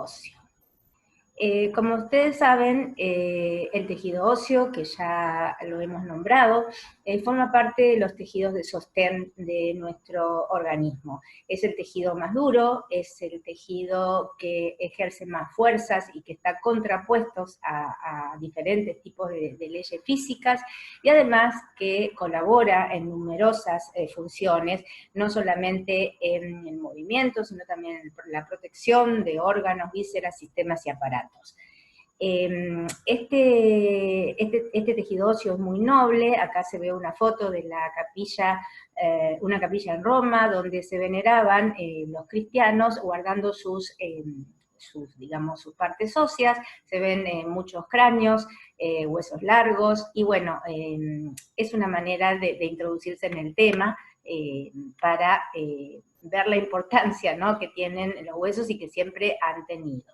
óseo. Como ustedes saben, el tejido óseo, que ya lo hemos nombrado, forma parte de los tejidos de sostén de nuestro organismo. Es el tejido más duro, es el tejido que ejerce más fuerzas y que está contrapuestos a diferentes tipos de leyes físicas, y además que colabora en numerosas funciones, no solamente en el movimiento, sino también en la protección de órganos, vísceras, sistemas y aparatos. Este tejido óseo es muy noble. Acá se ve una foto de la capilla, una capilla en Roma, donde se veneraban los cristianos guardando sus partes óseas. Se ven muchos cráneos, huesos largos, y bueno, es una manera de introducirse en el tema para ver la importancia, ¿no?, que tienen los huesos y que siempre han tenido.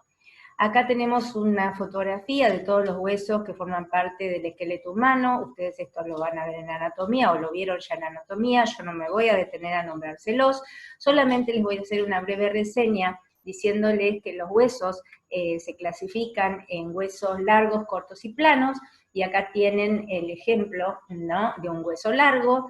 Acá tenemos una fotografía de todos los huesos que forman parte del esqueleto humano. Ustedes esto lo van a ver en anatomía, o lo vieron ya en anatomía. Yo no me voy a detener a nombrárselos, solamente les voy a hacer una breve reseña diciéndoles que los huesos se clasifican en huesos largos, cortos y planos, y acá tienen el ejemplo, ¿no?, de un hueso largo,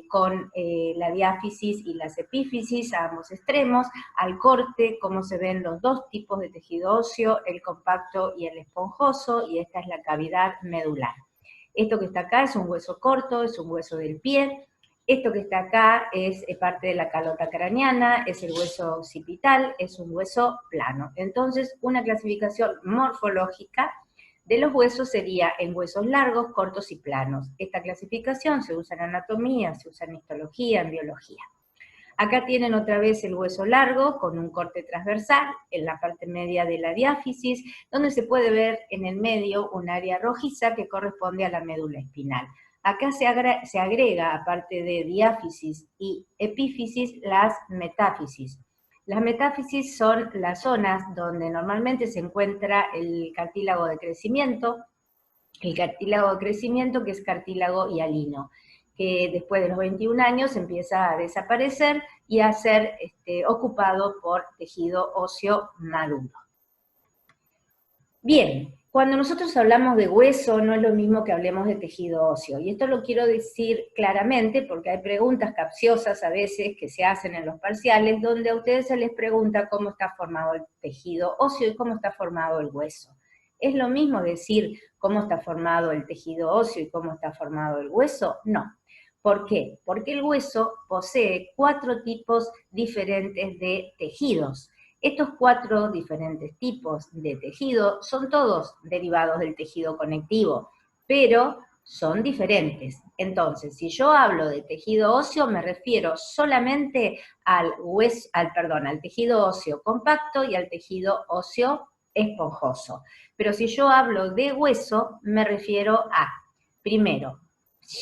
con la diáfisis y las epífisis a ambos extremos, al corte, como se ven los dos tipos de tejido óseo, el compacto y el esponjoso, y esta es la cavidad medular. Esto que está acá es un hueso corto, es un hueso del pie. Esto que está acá es parte de la calota craneana, es el hueso occipital, es un hueso plano. Entonces, una clasificación morfológica de los huesos sería en huesos largos, cortos y planos. Esta clasificación se usa en anatomía, se usa en histología, en biología. Acá tienen otra vez el hueso largo con un corte transversal en la parte media de la diáfisis, donde se puede ver en el medio un área rojiza que corresponde a la médula espinal. Acá se agrega, aparte de diáfisis y epífisis, las metáfisis. Las metáfisis son las zonas donde normalmente se encuentra el cartílago de crecimiento, que es cartílago hialino, que después de los 21 años empieza a desaparecer y a ser ocupado por tejido óseo maduro. Bien, cuando nosotros hablamos de hueso no es lo mismo que hablemos de tejido óseo, y esto lo quiero decir claramente porque hay preguntas capciosas a veces que se hacen en los parciales, donde a ustedes se les pregunta cómo está formado el tejido óseo y cómo está formado el hueso. ¿Es lo mismo decir cómo está formado el tejido óseo y cómo está formado el hueso? No. ¿Por qué? Porque el hueso posee 4 tipos diferentes de tejidos. Estos 4 diferentes tipos de tejido son todos derivados del tejido conectivo, pero son diferentes. Entonces, si yo hablo de tejido óseo, me refiero solamente al tejido óseo compacto y al tejido óseo esponjoso. Pero si yo hablo de hueso, me refiero a, primero,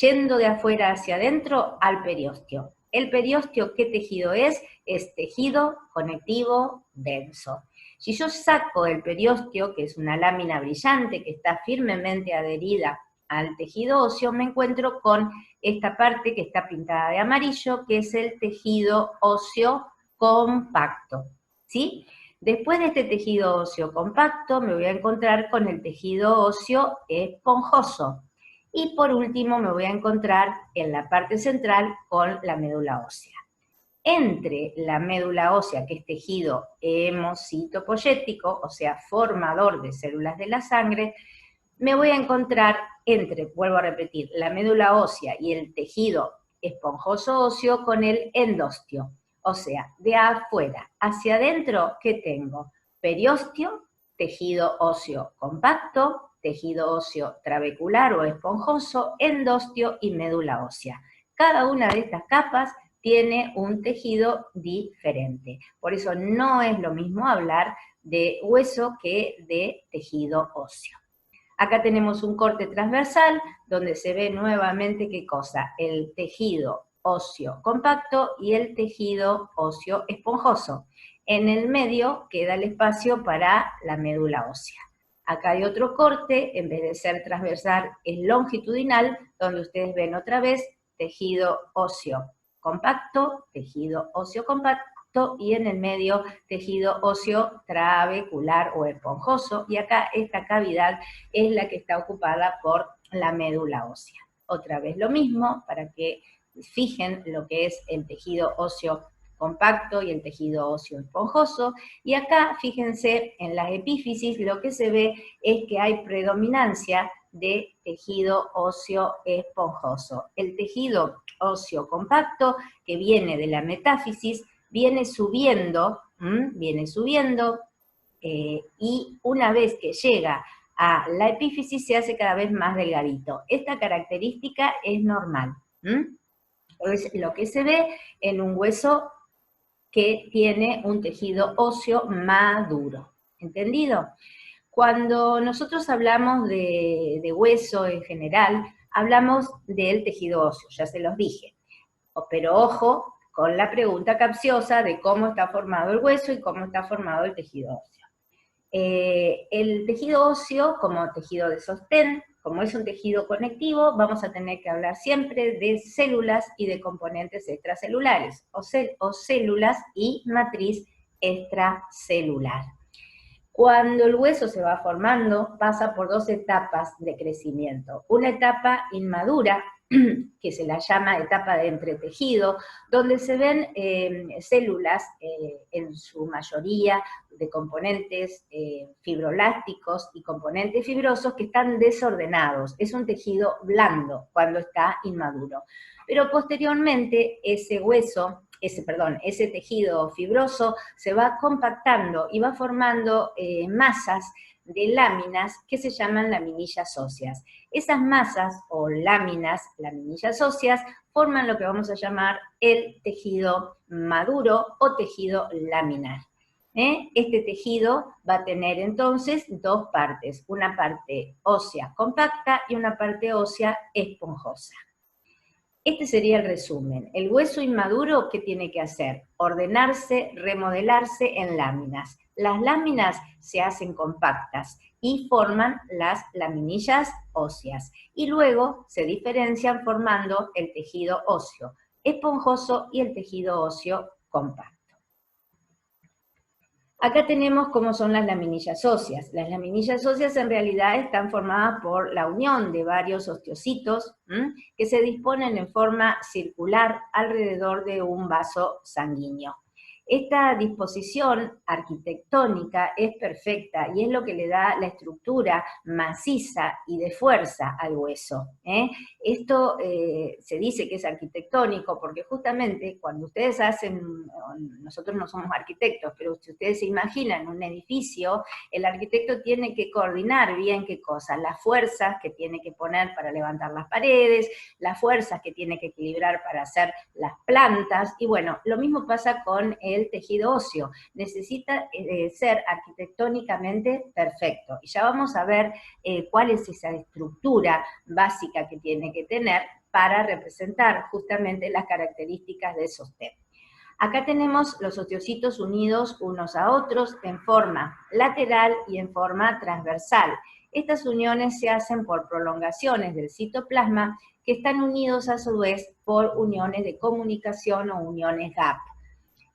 yendo de afuera hacia adentro, al periósteo. ¿El periósteo qué tejido es? Es tejido conectivo denso. Si yo saco el periósteo, que es una lámina brillante que está firmemente adherida al tejido óseo, me encuentro con esta parte que está pintada de amarillo, que es el tejido óseo compacto, ¿sí? Después de este tejido óseo compacto, me voy a encontrar con el tejido óseo esponjoso. Y por último me voy a encontrar en la parte central con la médula ósea. Entre la médula ósea, que es tejido hemocitopoyético, o sea, formador de células de la sangre, me voy a encontrar vuelvo a repetir, la médula ósea y el tejido esponjoso óseo con el endostio. O sea, de afuera hacia adentro, ¿qué tengo? Periósteo, tejido óseo compacto, tejido óseo trabecular o esponjoso, endostio y médula ósea. Cada una de estas capas tiene un tejido diferente. Por eso no es lo mismo hablar de hueso que de tejido óseo. Acá tenemos un corte transversal donde se ve nuevamente ¿qué cosa? El tejido óseo compacto y el tejido óseo esponjoso. En el medio queda el espacio para la médula ósea. Acá hay otro corte, en vez de ser transversal, es longitudinal, donde ustedes ven otra vez tejido óseo compacto, tejido óseo compacto, compacto, y en el medio tejido óseo trabecular o esponjoso, y acá esta cavidad es la que está ocupada por la médula ósea. Otra vez lo mismo, para que fijen lo que es el tejido óseo compacto y el tejido óseo esponjoso, y acá fíjense en las epífisis lo que se ve es que hay predominancia de tejido óseo esponjoso. El tejido óseo compacto, que viene de la metáfisis, viene subiendo, y una vez que llega a la epífisis se hace cada vez más delgadito. Esta característica es normal. Es lo que se ve en un hueso que tiene un tejido óseo maduro. ¿Entendido? Cuando nosotros hablamos de hueso en general, hablamos del tejido óseo, ya se los dije. Pero ojo con la pregunta capciosa de cómo está formado el hueso y cómo está formado el tejido óseo. El tejido óseo, como tejido de sostén, como es un tejido conectivo, vamos a tener que hablar siempre de células y de componentes extracelulares, o células y matriz extracelular. Cuando el hueso se va formando, pasa por dos etapas de crecimiento. Una etapa inmadura, que se la llama etapa de entretejido, donde se ven células, en su mayoría, de componentes fibrolácticos y componentes fibrosos que están desordenados. Es un tejido blando cuando está inmaduro. Pero posteriormente ese ese tejido fibroso se va compactando y va formando masas de láminas que se llaman laminillas óseas. Esas masas o láminas, laminillas óseas, forman lo que vamos a llamar el tejido maduro o tejido laminar. Este tejido va a tener entonces dos partes, una parte ósea compacta y una parte ósea esponjosa. Este sería el resumen. El hueso inmaduro, ¿qué tiene que hacer? Ordenarse, remodelarse en láminas. Las láminas se hacen compactas y forman las laminillas óseas. Y luego se diferencian formando el tejido óseo esponjoso y el tejido óseo compacto. Acá tenemos cómo son las laminillas óseas. Las laminillas óseas en realidad están formadas por la unión de varios osteocitos que se disponen en forma circular alrededor de un vaso sanguíneo. Esta disposición arquitectónica es perfecta y es lo que le da la estructura maciza y de fuerza al hueso. Esto se dice que es arquitectónico porque justamente cuando ustedes nosotros no somos arquitectos, pero si ustedes se imaginan un edificio, el arquitecto tiene que coordinar bien qué cosas, las fuerzas que tiene que poner para levantar las paredes, las fuerzas que tiene que equilibrar para hacer las plantas, y bueno, lo mismo pasa con el tejido óseo, necesita ser arquitectónicamente perfecto, y ya vamos a ver cuál es esa estructura básica que tiene que tener para representar justamente las características de sostén. Acá tenemos los osteocitos unidos unos a otros en forma lateral y en forma transversal. Estas uniones se hacen por prolongaciones del citoplasma que están unidos a su vez por uniones de comunicación o uniones gap.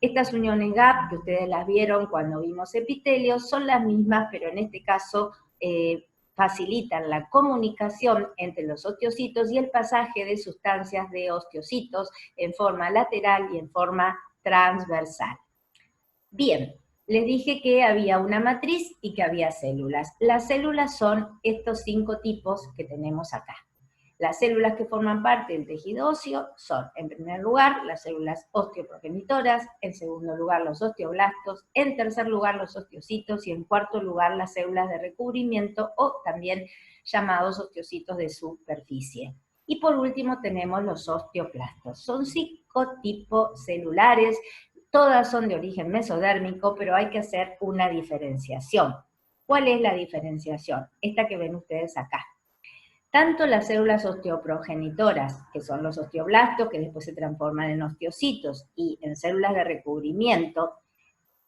Estas uniones gap, que ustedes las vieron cuando vimos epitelios, son las mismas, pero en este caso facilitan la comunicación entre los osteocitos y el pasaje de sustancias de osteocitos en forma lateral y en forma transversal. Bien, les dije que había una matriz y que había células. Las células son estos 5 tipos que tenemos acá. Las células que forman parte del tejido óseo son, en primer lugar, las células osteoprogenitoras, en segundo lugar, los osteoblastos, en tercer lugar, los osteocitos, y en cuarto lugar, las células de recubrimiento, o también llamados osteocitos de superficie. Y por último tenemos los osteoclastos. Son 5 tipos celulares, todas son de origen mesodérmico, pero hay que hacer una diferenciación. ¿Cuál es la diferenciación? Esta que ven ustedes acá. Tanto las células osteoprogenitoras, que son los osteoblastos, que después se transforman en osteocitos y en células de recubrimiento,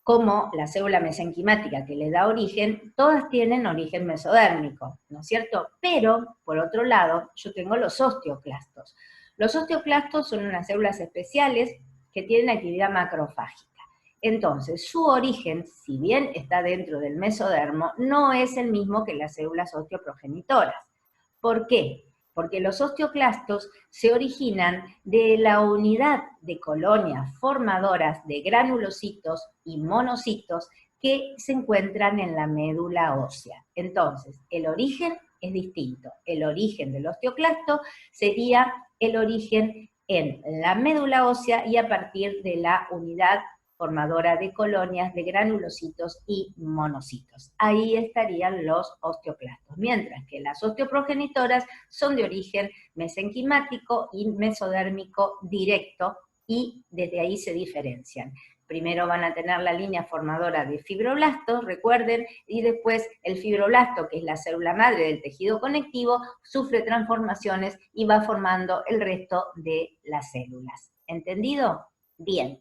como la célula mesenquimática que les da origen, todas tienen origen mesodérmico, ¿no es cierto? Pero, por otro lado, yo tengo los osteoclastos. Los osteoclastos son unas células especiales que tienen actividad macrofágica. Entonces, su origen, si bien está dentro del mesodermo, no es el mismo que las células osteoprogenitoras. ¿Por qué? Porque los osteoclastos se originan de la unidad de colonias formadoras de granulocitos y monocitos que se encuentran en la médula ósea. Entonces, el origen es distinto. El origen del osteoclasto sería el origen en la médula ósea y a partir de la unidad formadora de colonias de granulocitos y monocitos. Ahí estarían los osteoclastos, mientras que las osteoprogenitoras son de origen mesenquimático y mesodérmico directo y desde ahí se diferencian. Primero van a tener la línea formadora de fibroblastos, recuerden, y después el fibroblasto, que es la célula madre del tejido conectivo, sufre transformaciones y va formando el resto de las células. ¿Entendido? Bien.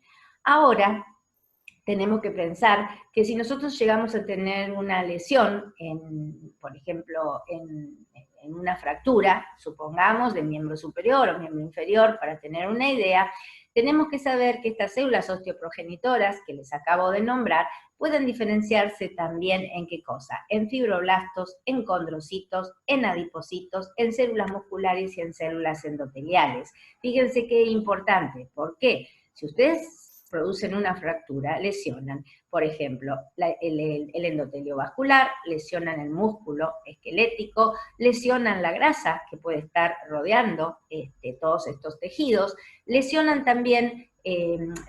Ahora, tenemos que pensar que si nosotros llegamos a tener una lesión, por ejemplo, en una fractura, supongamos, del miembro superior o miembro inferior, para tener una idea, tenemos que saber que estas células osteoprogenitoras que les acabo de nombrar pueden diferenciarse también en qué cosa, en fibroblastos, en condrocitos, en adipocitos, en células musculares y en células endoteliales. Fíjense qué importante, ¿por qué? Si ustedes producen una fractura, lesionan, por ejemplo, el endotelio vascular, lesionan el músculo esquelético, lesionan la grasa que puede estar rodeando todos estos tejidos, lesionan también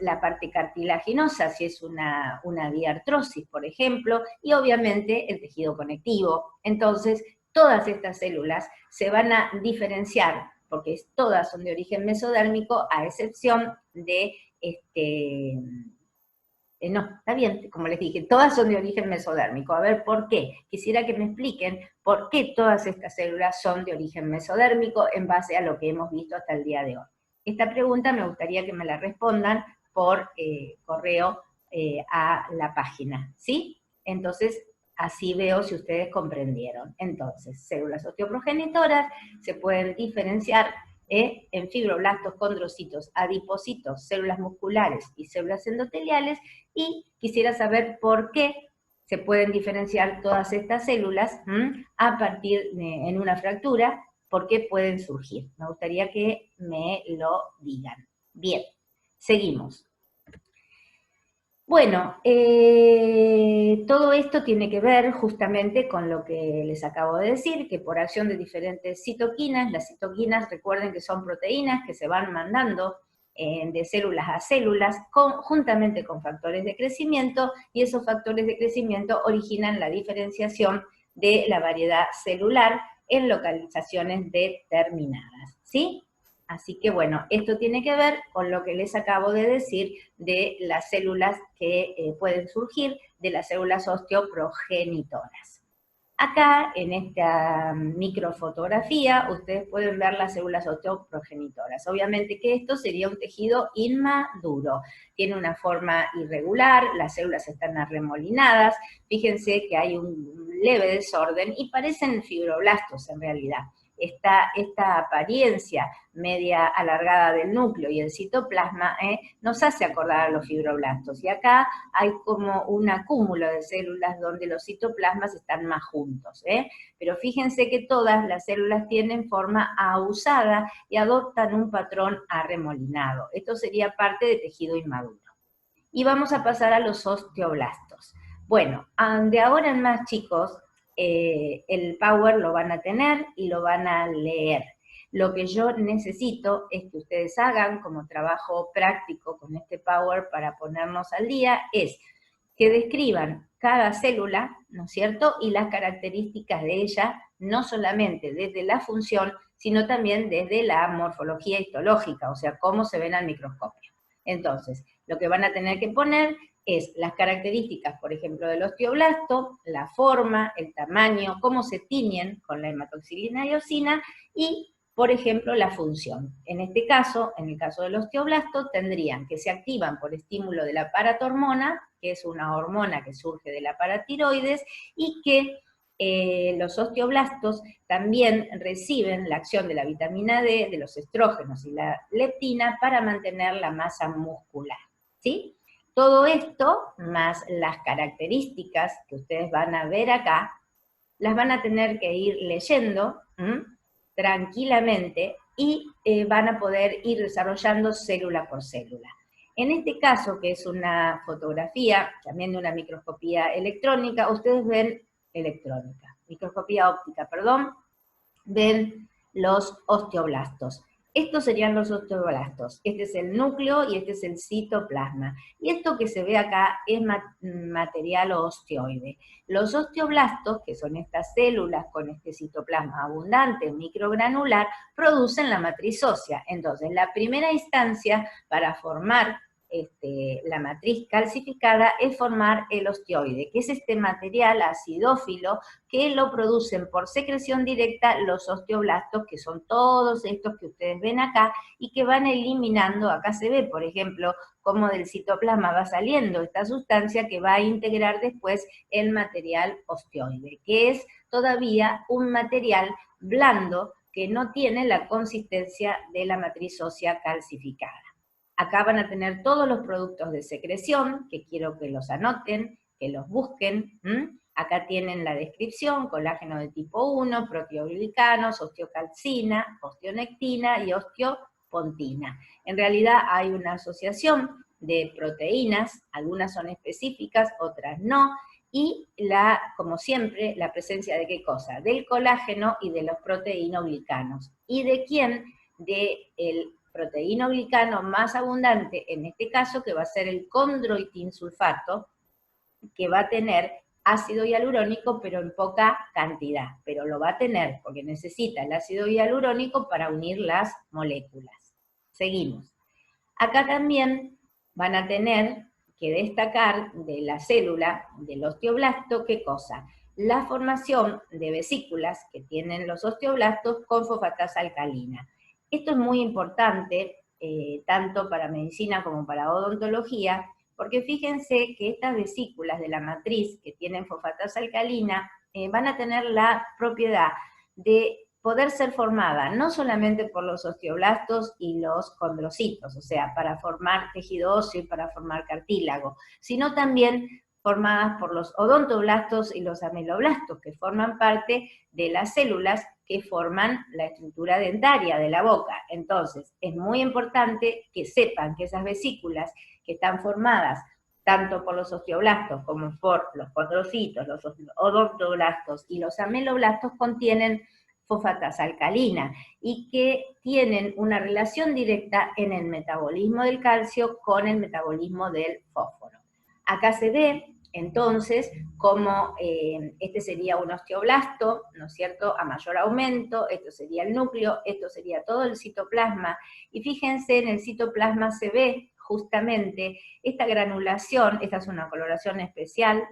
la parte cartilaginosa, si es una diartrosis, por ejemplo, y obviamente el tejido conectivo. Entonces, todas estas células se van a diferenciar, porque todas son de origen mesodérmico, a excepción de no, está bien, como les dije, todas son de origen mesodérmico. A ver, ¿por qué? Quisiera que me expliquen por qué todas estas células son de origen mesodérmico en base a lo que hemos visto hasta el día de hoy. Esta pregunta me gustaría que me la respondan por correo a la página, ¿sí? Entonces, así veo si ustedes comprendieron. Entonces, células osteoprogenitoras se pueden diferenciar en fibroblastos, condrocitos, adipocitos, células musculares y células endoteliales, y quisiera saber por qué se pueden diferenciar todas estas células a partir en una fractura, por qué pueden surgir. Me gustaría que me lo digan. Bien, seguimos. Bueno, todo esto tiene que ver justamente con lo que les acabo de decir, que por acción de diferentes citoquinas, las citoquinas recuerden que son proteínas que se van mandando de células a células juntamente con factores de crecimiento, y esos factores de crecimiento originan la diferenciación de la variedad celular en localizaciones determinadas, ¿sí? Así que bueno, esto tiene que ver con lo que les acabo de decir de las células que pueden surgir de las células osteoprogenitoras. Acá, en esta microfotografía, ustedes pueden ver las células osteoprogenitoras. Obviamente que esto sería un tejido inmaduro. Tiene una forma irregular, las células están arremolinadas. Fíjense que hay un leve desorden y parecen fibroblastos en realidad. Esta apariencia media alargada del núcleo y el citoplasma nos hace acordar a los fibroblastos. Y acá hay como un acúmulo de células donde los citoplasmas están más juntos. Pero fíjense que todas las células tienen forma ahusada y adoptan un patrón arremolinado. Esto sería parte de tejido inmaduro. Y vamos a pasar a los osteoblastos. Bueno, de ahora en más, chicos, el Power lo van a tener y lo van a leer. Lo que yo necesito es que ustedes hagan como trabajo práctico con este Power para ponernos al día, es que describan cada célula, ¿no es cierto?, y las características de ella, no solamente desde la función, sino también desde la morfología histológica, o sea, cómo se ven al microscopio. Entonces, lo que van a tener que poner es las características, por ejemplo, del osteoblasto, la forma, el tamaño, cómo se tiñen con la hematoxilina y eosina, y, por ejemplo, la función. En este caso, en el caso del osteoblasto, tendrían que se activan por estímulo de la paratormona, que es una hormona que surge de la paratiroides, y que los osteoblastos también reciben la acción de la vitamina D, de los estrógenos y la leptina para mantener la masa muscular, ¿sí? Todo esto, más las características que ustedes van a ver acá, las van a tener que ir leyendo tranquilamente y van a poder ir desarrollando célula por célula. En este caso, que es una fotografía, también de una microscopía electrónica, ustedes ven microscopía óptica, perdón, ven los osteoblastos. Estos serían los osteoblastos. Este es el núcleo y este es el citoplasma. Y esto que se ve acá es material osteoide. Los osteoblastos, que son estas células con este citoplasma abundante, microgranular, producen la matriz ósea. Entonces, la primera instancia para formar la matriz calcificada es formar el osteoide, que es este material acidófilo que lo producen por secreción directa los osteoblastos, que son todos estos que ustedes ven acá, y que van eliminando, acá se ve, por ejemplo, cómo del citoplasma va saliendo esta sustancia que va a integrar después el material osteoide, que es todavía un material blando que no tiene la consistencia de la matriz ósea calcificada. Acá van a tener todos los productos de secreción, que quiero que los anoten, que los busquen. Acá tienen la descripción: colágeno de tipo 1, proteoglicanos, osteocalcina, osteonectina y osteopontina. En realidad hay una asociación de proteínas, algunas son específicas, otras no, y como siempre, la presencia de ¿qué cosa? Del colágeno y de los proteinoglicanos. ¿Y de quién? Del proteínoglicano más abundante, en este caso, que va a ser el condroitinsulfato, que va a tener ácido hialurónico, pero en poca cantidad, pero lo va a tener, porque necesita el ácido hialurónico para unir las moléculas. Seguimos. Acá también van a tener que destacar de la célula del osteoblasto, ¿qué cosa? La formación de vesículas que tienen los osteoblastos con fosfatasa alcalina. Esto es muy importante, tanto para medicina como para odontología, porque fíjense que estas vesículas de la matriz que tienen fosfatasa alcalina van a tener la propiedad de poder ser formada no solamente por los osteoblastos y los condrocitos, o sea, para formar tejido óseo y para formar cartílago, sino también formadas por los odontoblastos y los ameloblastos, que forman parte de las células que forman la estructura dentaria de la boca. Entonces, es muy importante que sepan que esas vesículas que están formadas tanto por los osteoblastos como por los condrocitos, los odontoblastos y los ameloblastos contienen fosfatasa alcalina y que tienen una relación directa en el metabolismo del calcio con el metabolismo del fósforo. Acá se ve entonces como este sería un osteoblasto, ¿no es cierto?, a mayor aumento, esto sería el núcleo, esto sería todo el citoplasma, y fíjense, en el citoplasma se ve justamente esta granulación, esta es una coloración especial,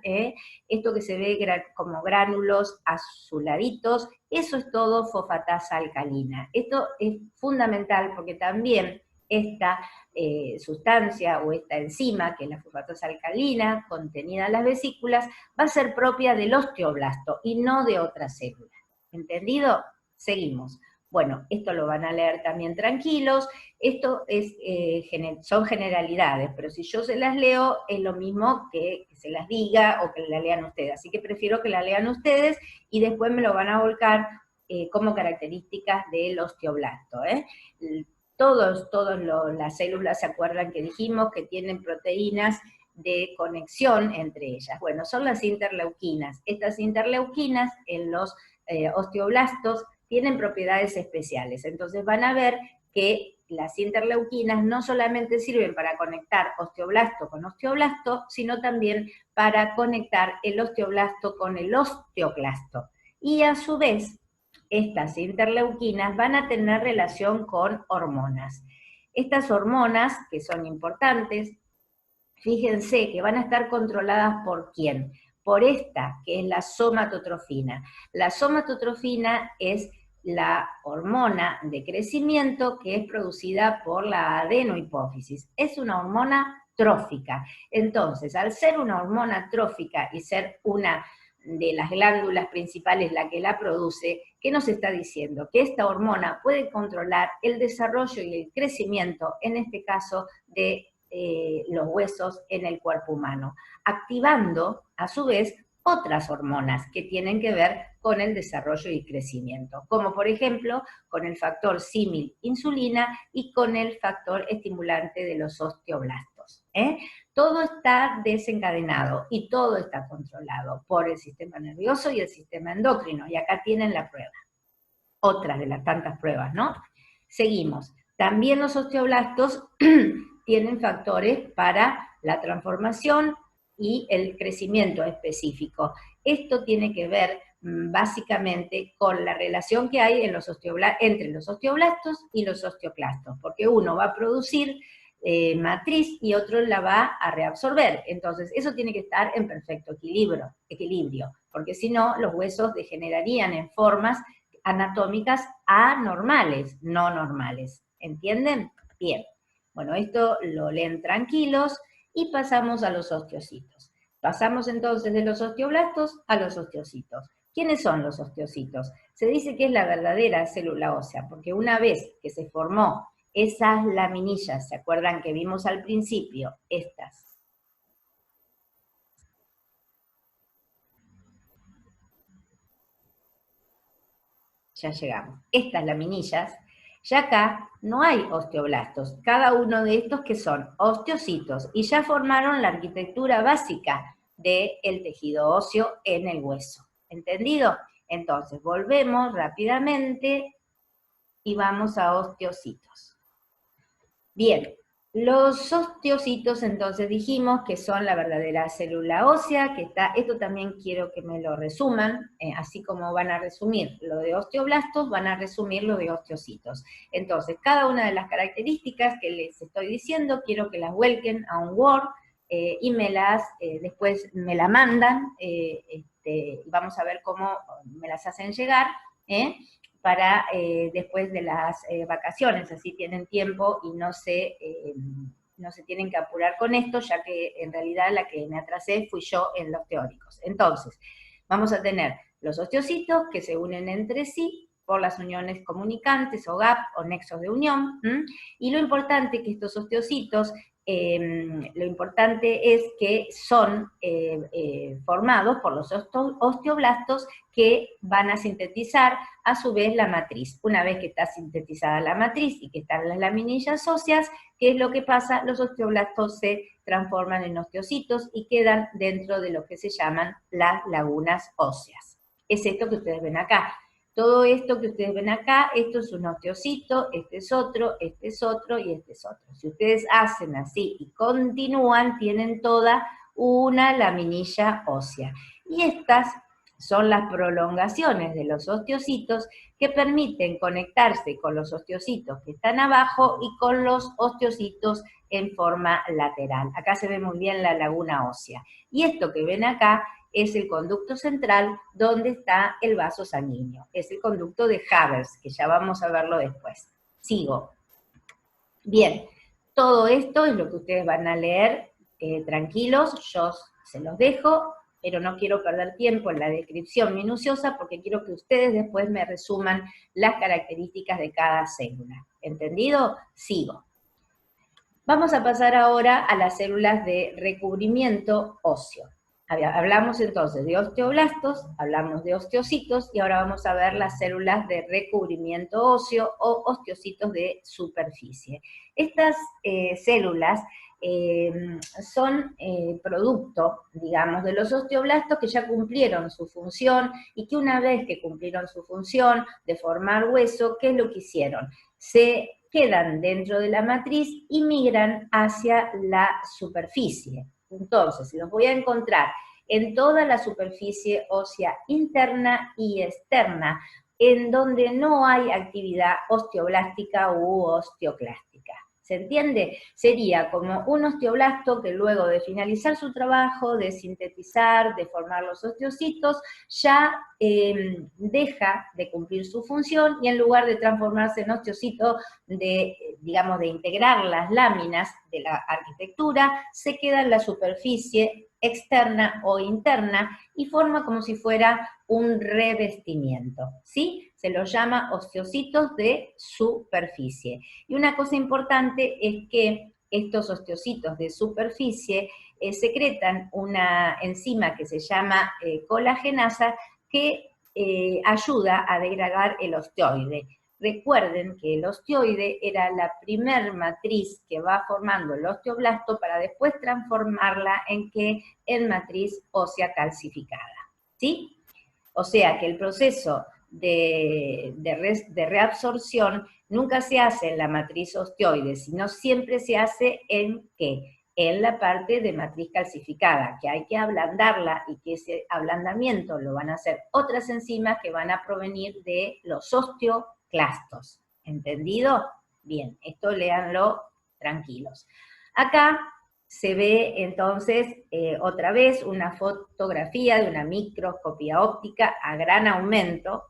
esto que se ve como gránulos azuladitos, eso es todo fosfatasa alcalina. Esto es fundamental porque también esta sustancia o esta enzima, que es la fosfatasa alcalina, contenida en las vesículas, va a ser propia del osteoblasto y no de otra célula. ¿Entendido? Seguimos. Bueno, esto lo van a leer también tranquilos, esto son generalidades, pero si yo se las leo es lo mismo que se las diga o que la lean ustedes, así que prefiero que la lean ustedes y después me lo van a volcar como características del osteoblasto. Todas las células, ¿se acuerdan que dijimos que tienen proteínas de conexión entre ellas? Bueno, son las interleuquinas. Estas interleuquinas en los osteoblastos tienen propiedades especiales, entonces van a ver que las interleuquinas no solamente sirven para conectar osteoblasto con osteoblasto, sino también para conectar el osteoblasto con el osteoclasto. Y a su vez, estas interleuquinas van a tener relación con hormonas. Estas hormonas, que son importantes, fíjense que van a estar controladas ¿por quién? Por esta, que es la somatotrofina. La somatotrofina es la hormona de crecimiento que es producida por la adenohipófisis. Es una hormona trófica. Entonces, al ser una hormona trófica y ser una de las glándulas principales la que la produce, ¿qué nos está diciendo? Que esta hormona puede controlar el desarrollo y el crecimiento, en este caso, de los huesos en el cuerpo humano, activando a su vez otras hormonas que tienen que ver con el desarrollo y crecimiento, como por ejemplo con el factor símil insulina y con el factor estimulante de los osteoblastos. Todo está desencadenado y todo está controlado por el sistema nervioso y el sistema endocrino, y acá tienen la prueba, otra de las tantas pruebas, ¿no? Seguimos. También los osteoblastos tienen factores para la transformación y el crecimiento específico. Esto tiene que ver básicamente con la relación que hay en los entre los osteoblastos y los osteoclastos, porque uno va a producir matriz y otro la va a reabsorber. Entonces, eso tiene que estar en perfecto equilibrio, porque si no, los huesos degenerarían en formas anatómicas anormales, no normales. ¿Entienden? Bien. Bueno, esto lo leen tranquilos y pasamos a los osteocitos. Pasamos entonces de los osteoblastos a los osteocitos. ¿Quiénes son los osteocitos? Se dice que es la verdadera célula ósea, porque una vez que se formó esas laminillas, ¿se acuerdan que vimos al principio? Estas. Ya llegamos. Estas laminillas, ya acá no hay osteoblastos. Cada uno de estos que son osteocitos y ya formaron la arquitectura básica del tejido óseo en el hueso. ¿Entendido? Entonces, volvemos rápidamente y vamos a osteocitos. Bien, los osteocitos entonces dijimos que son la verdadera célula ósea, que está, esto también quiero que me lo resuman, así como van a resumir lo de osteoblastos, van a resumir lo de osteocitos. Entonces, cada una de las características que les estoy diciendo, quiero que las vuelquen a un Word, y después me la mandan, vamos a ver cómo me las hacen llegar, para después de las vacaciones, así tienen tiempo y no se tienen que apurar con esto, ya que en realidad la que me atrasé fui yo en los teóricos. Entonces, vamos a tener los osteocitos que se unen entre sí por las uniones comunicantes o gap o nexos de unión, y lo importante es que estos osteocitos, lo importante es que son formados por los osteoblastos que van a sintetizar a su vez la matriz. Una vez que está sintetizada la matriz y que están las laminillas óseas, ¿qué es lo que pasa? Los osteoblastos se transforman en osteocitos y quedan dentro de lo que se llaman las lagunas óseas. Es esto que ustedes ven acá. Todo esto que ustedes ven acá, esto es un osteocito, este es otro y este es otro. Si ustedes hacen así y continúan, tienen toda una laminilla ósea. Y estas son las prolongaciones de los osteocitos que permiten conectarse con los osteocitos que están abajo y con los osteocitos en forma lateral. Acá se ve muy bien la laguna ósea. Y esto que ven acá es el conducto central donde está el vaso sanguíneo. Es el conducto de Havers, que ya vamos a verlo después. Sigo. Bien, todo esto es lo que ustedes van a leer tranquilos, yo se los dejo, pero no quiero perder tiempo en la descripción minuciosa porque quiero que ustedes después me resuman las características de cada célula. ¿Entendido? Sigo. Vamos a pasar ahora a las células de recubrimiento óseo. Hablamos entonces de osteoblastos, hablamos de osteocitos, y ahora vamos a ver las células de recubrimiento óseo o osteocitos de superficie. Estas células son producto, digamos, de los osteoblastos que ya cumplieron su función y que una vez que cumplieron su función de formar hueso, ¿qué es lo que hicieron? Se quedan dentro de la matriz y migran hacia la superficie. Entonces, los voy a encontrar en toda la superficie ósea interna y externa, en donde no hay actividad osteoblástica u osteoclástica. ¿Se entiende? Sería como un osteoblasto que luego de finalizar su trabajo, de sintetizar, de formar los osteocitos, ya deja de cumplir su función y en lugar de transformarse en osteocito, digamos, de integrar las láminas de la arquitectura, se queda en la superficie externa o interna y forma como si fuera un revestimiento, ¿sí? Se los llama osteocitos de superficie. Y una cosa importante es que estos osteocitos de superficie secretan una enzima que se llama colagenasa que ayuda a degradar el osteoide. Recuerden que el osteoide era la primer matriz que va formando el osteoblasto para después transformarla en matriz ósea calcificada, ¿sí? O sea que el proceso de reabsorción nunca se hace en la matriz osteoide, sino siempre se hace ¿en qué? En la parte de matriz calcificada, que hay que ablandarla y que ese ablandamiento lo van a hacer otras enzimas que van a provenir de los osteoclastos. ¿Entendido? Bien, esto léanlo tranquilos. Acá se ve entonces otra vez una fotografía de una microscopía óptica a gran aumento,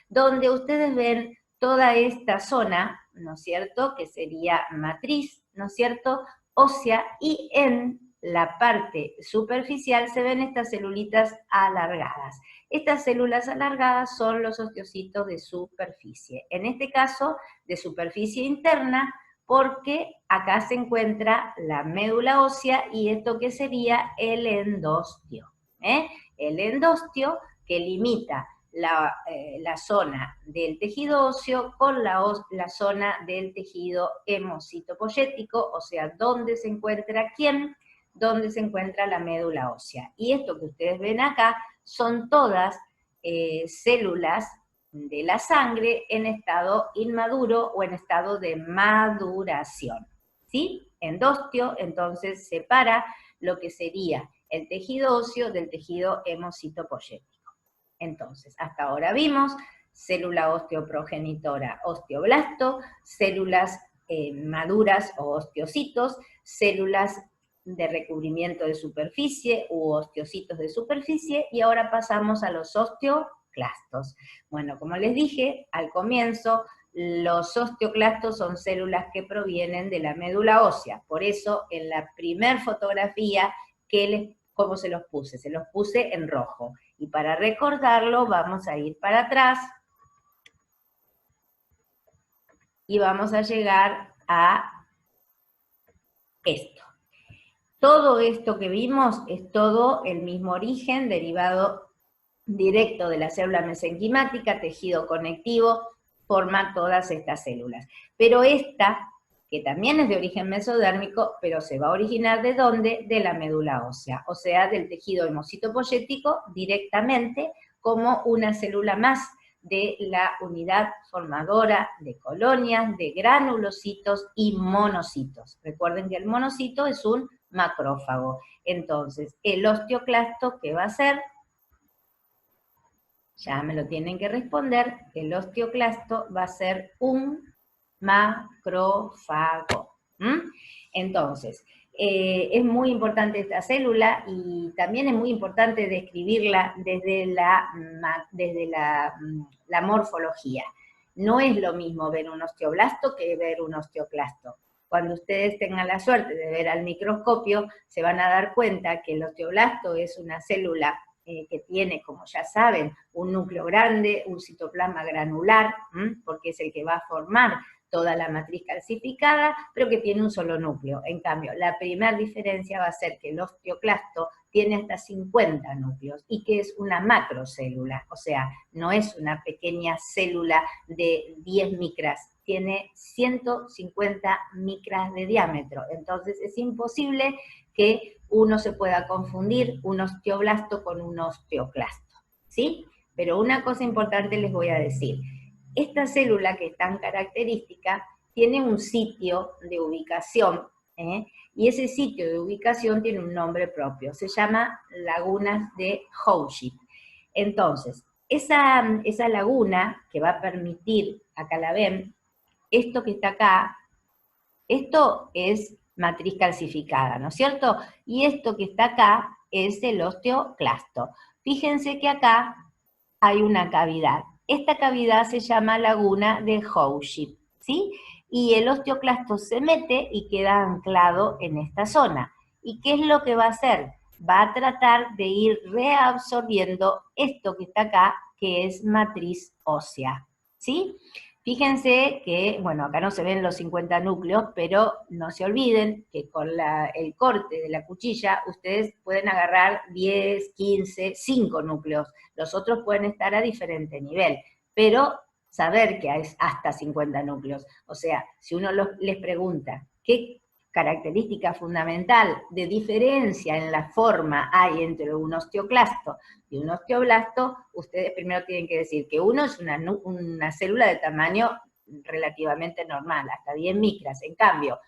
donde ustedes ven toda esta zona, ¿no es cierto?, que sería matriz, ¿no es cierto?, ósea, y en la parte superficial se ven estas celulitas alargadas. Estas células alargadas son los osteocitos de superficie, en este caso de superficie interna, porque acá se encuentra la médula ósea y esto que sería el endostio. El endostio que limita la zona del tejido óseo con la zona del tejido hemocitopoyético, o sea, ¿dónde se encuentra quién? Donde se encuentra la médula ósea. Y esto que ustedes ven acá son todas células de la sangre en estado inmaduro o en estado de maduración, ¿sí? Endostio, entonces, separa lo que sería el tejido óseo del tejido hemocitopoyético. Entonces, hasta ahora vimos célula osteoprogenitora, osteoblasto, células maduras o osteocitos, células de recubrimiento de superficie u osteocitos de superficie, y ahora pasamos a los osteoclastos. Bueno, como les dije al comienzo, los osteoclastos son células que provienen de la médula ósea, por eso en la primer fotografía, ¿cómo se los puse? Se los puse en rojo, y para recordarlo vamos a ir para atrás, y vamos a llegar a esto. Todo esto que vimos es todo el mismo origen, derivado directo de la célula mesenquimática, tejido conectivo, forma todas estas células. Pero esta, que también es de origen mesodérmico, pero se va a originar ¿de dónde? De la médula ósea, o sea, del tejido hemocitopoyético directamente, como una célula más de la unidad formadora de colonias, de granulocitos y monocitos. Recuerden que el monocito es un macrófago. Entonces, el osteoclasto, ¿qué va a hacer? Ya me lo tienen que responder. El osteoclasto va a ser un macrófago. Entonces, es muy importante esta célula y también es muy importante describirla desde la morfología. No es lo mismo ver un osteoblasto que ver un osteoclasto. Cuando ustedes tengan la suerte de ver al microscopio, se van a dar cuenta que el osteoblasto es una célula que tiene, como ya saben, un núcleo grande, un citoplasma granular, porque es el que va a formar toda la matriz calcificada, pero que tiene un solo núcleo. En cambio, la primera diferencia va a ser que el osteoclasto tiene hasta 50 núcleos y que es una macrocélula, o sea, no es una pequeña célula de 10 micras, tiene 150 micras de diámetro, entonces es imposible que uno se pueda confundir un osteoblasto con un osteoclasto, ¿sí? Pero una cosa importante les voy a decir. Esta célula, que es tan característica, tiene un sitio de ubicación, y ese sitio de ubicación tiene un nombre propio, se llama lagunas de Howship. Entonces, esa laguna que va a permitir, acá la ven, esto que está acá, esto es matriz calcificada, ¿no es cierto? Y esto que está acá es el osteoclasto. Fíjense que acá hay una cavidad. Esta cavidad se llama laguna de Howship, ¿sí? Y el osteoclasto se mete y queda anclado en esta zona. ¿Y qué es lo que va a hacer? Va a tratar de ir reabsorbiendo esto que está acá, que es matriz ósea, ¿sí? Fíjense que, bueno, acá no se ven los 50 núcleos, pero no se olviden que con el corte de la cuchilla ustedes pueden agarrar 10, 15, 5 núcleos. Los otros pueden estar a diferente nivel, pero saber que hay hasta 50 núcleos. O sea, si uno les pregunta qué característica fundamental de diferencia en la forma hay entre un osteoclasto y un osteoblasto, ustedes primero tienen que decir que uno es una célula de tamaño relativamente normal, hasta 10 micras. En cambio,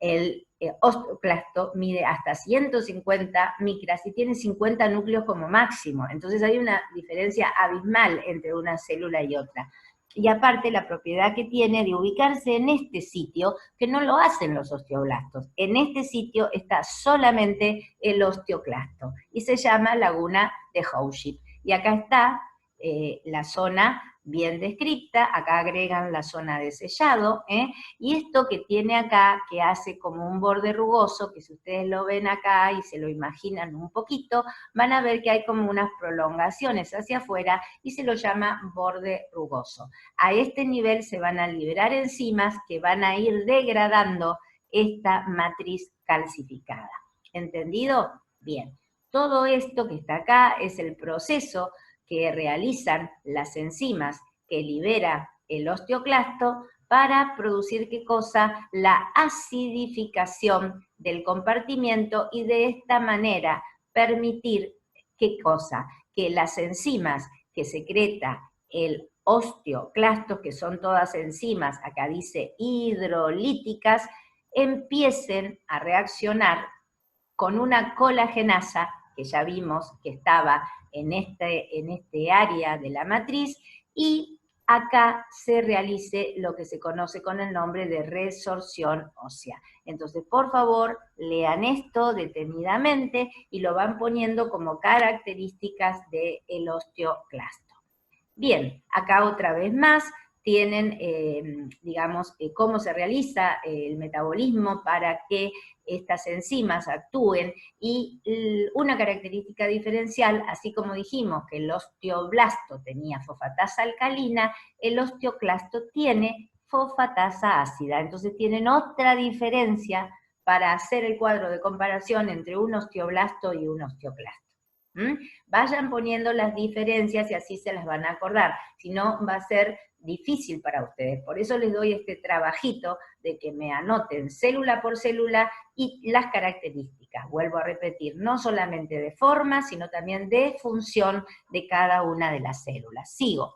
el osteoclasto mide hasta 150 micras y tiene 50 núcleos como máximo. Entonces hay una diferencia abismal entre una célula y otra. Y aparte la propiedad que tiene de ubicarse en este sitio, que no lo hacen los osteoblastos. En este sitio está solamente el osteoclasto y se llama laguna de Howship. Y acá está la zona bien descrita, acá agregan la zona de sellado, y esto que tiene acá, que hace como un borde rugoso, que si ustedes lo ven acá y se lo imaginan un poquito, van a ver que hay como unas prolongaciones hacia afuera y se lo llama borde rugoso. A este nivel se van a liberar enzimas que van a ir degradando esta matriz calcificada. ¿Entendido? Bien. Todo esto que está acá es el proceso que realizan las enzimas que libera el osteoclasto para producir, ¿qué cosa? La acidificación del compartimiento y de esta manera permitir, ¿qué cosa? Que las enzimas que secreta el osteoclasto, que son todas enzimas, acá dice hidrolíticas, empiecen a reaccionar con una colagenasa, que ya vimos que estaba en este área de la matriz, y acá se realice lo que se conoce con el nombre de resorción ósea. Entonces, por favor, lean esto detenidamente y lo van poniendo como características del osteoclasto. Bien, acá otra vez más tienen, digamos, cómo se realiza el metabolismo para que estas enzimas actúen y una característica diferencial, así como dijimos que el osteoblasto tenía fosfatasa alcalina, el osteoclasto tiene fosfatasa ácida. Entonces tienen otra diferencia para hacer el cuadro de comparación entre un osteoblasto y un osteoclasto. Vayan poniendo las diferencias y así se las van a acordar, si no va a ser difícil para ustedes. Por eso les doy este trabajito de que me anoten célula por célula y las características. Vuelvo a repetir, no solamente de forma, sino también de función de cada una de las células. Sigo.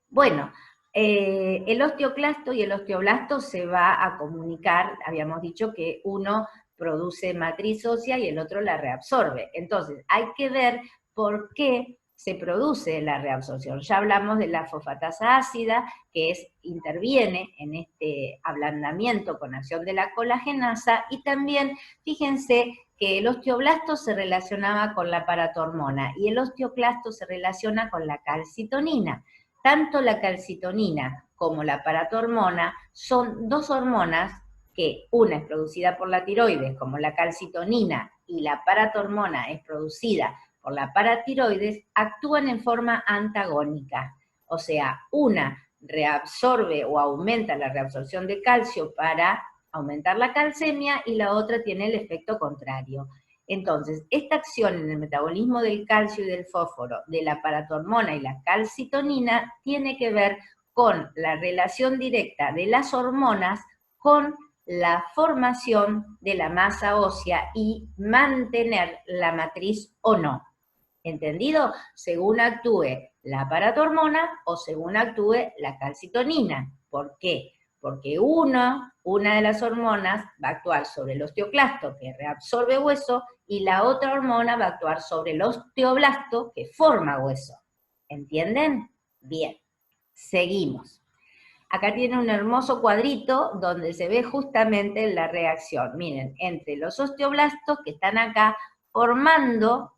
Bueno, el osteoclasto y el osteoblasto se va a comunicar, habíamos dicho que uno produce matriz ósea y el otro la reabsorbe. Entonces, hay que ver por qué se produce la reabsorción. Ya hablamos de la fosfatasa ácida, que interviene en este ablandamiento con acción de la colagenasa, y también, fíjense, que el osteoblasto se relacionaba con la paratormona y el osteoclasto se relaciona con la calcitonina. Tanto la calcitonina como la paratormona son dos hormonas que una es producida por la tiroides, como la calcitonina, y la paratormona es producida por la paratiroides, actúan en forma antagónica. O sea, una reabsorbe o aumenta la reabsorción de calcio para aumentar la calcemia y la otra tiene el efecto contrario. Entonces, esta acción en el metabolismo del calcio y del fósforo, de la paratormona y la calcitonina, tiene que ver con la relación directa de las hormonas con la formación de la masa ósea y mantener la matriz o no. ¿Entendido? Según actúe la paratormona o según actúe la calcitonina. ¿Por qué? Porque una de las hormonas va a actuar sobre el osteoclasto, que reabsorbe hueso, y la otra hormona va a actuar sobre el osteoblasto, que forma hueso. ¿Entienden? Bien, seguimos. Acá tiene un hermoso cuadrito donde se ve justamente la reacción. Miren, entre los osteoblastos que están acá formando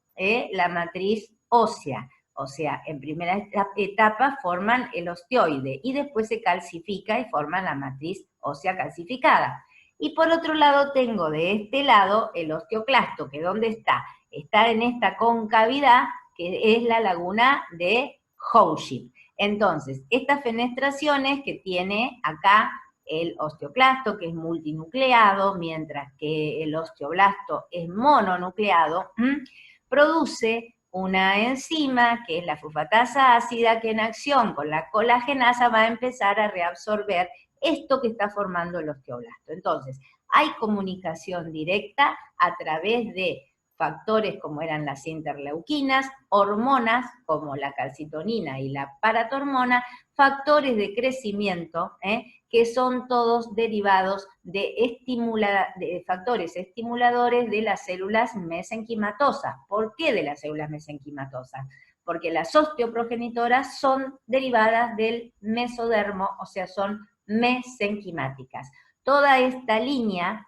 la matriz ósea. O sea, en primera etapa forman el osteoide y después se calcifica y forman la matriz ósea calcificada. Y por otro lado tengo de este lado el osteoclasto, que ¿dónde está? Está en esta concavidad que es la laguna de Howship. Entonces, estas fenestraciones que tiene acá el osteoclasto, que es multinucleado, mientras que el osteoblasto es mononucleado, produce una enzima, que es la fosfatasa ácida, que en acción con la colagenasa va a empezar a reabsorber esto que está formando el osteoblasto. Entonces, hay comunicación directa a través de factores como eran las interleuquinas, hormonas como la calcitonina y la paratormona, factores de crecimiento, que son todos derivados de factores estimuladores de las células mesenquimatosas. ¿Por qué de las células mesenquimatosas? Porque las osteoprogenitoras son derivadas del mesodermo, o sea, son mesenquimáticas. Toda esta línea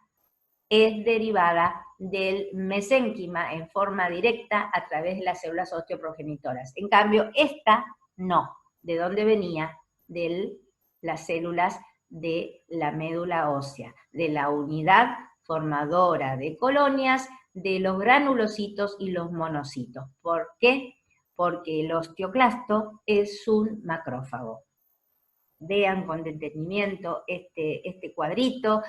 es derivada del mesénquima en forma directa a través de las células osteoprogenitoras. En cambio, esta no. ¿De dónde venía? De las células de la médula ósea, de la unidad formadora de colonias, de los granulocitos y los monocitos. ¿Por qué? Porque el osteoclasto es un macrófago. Vean con detenimiento este cuadrito,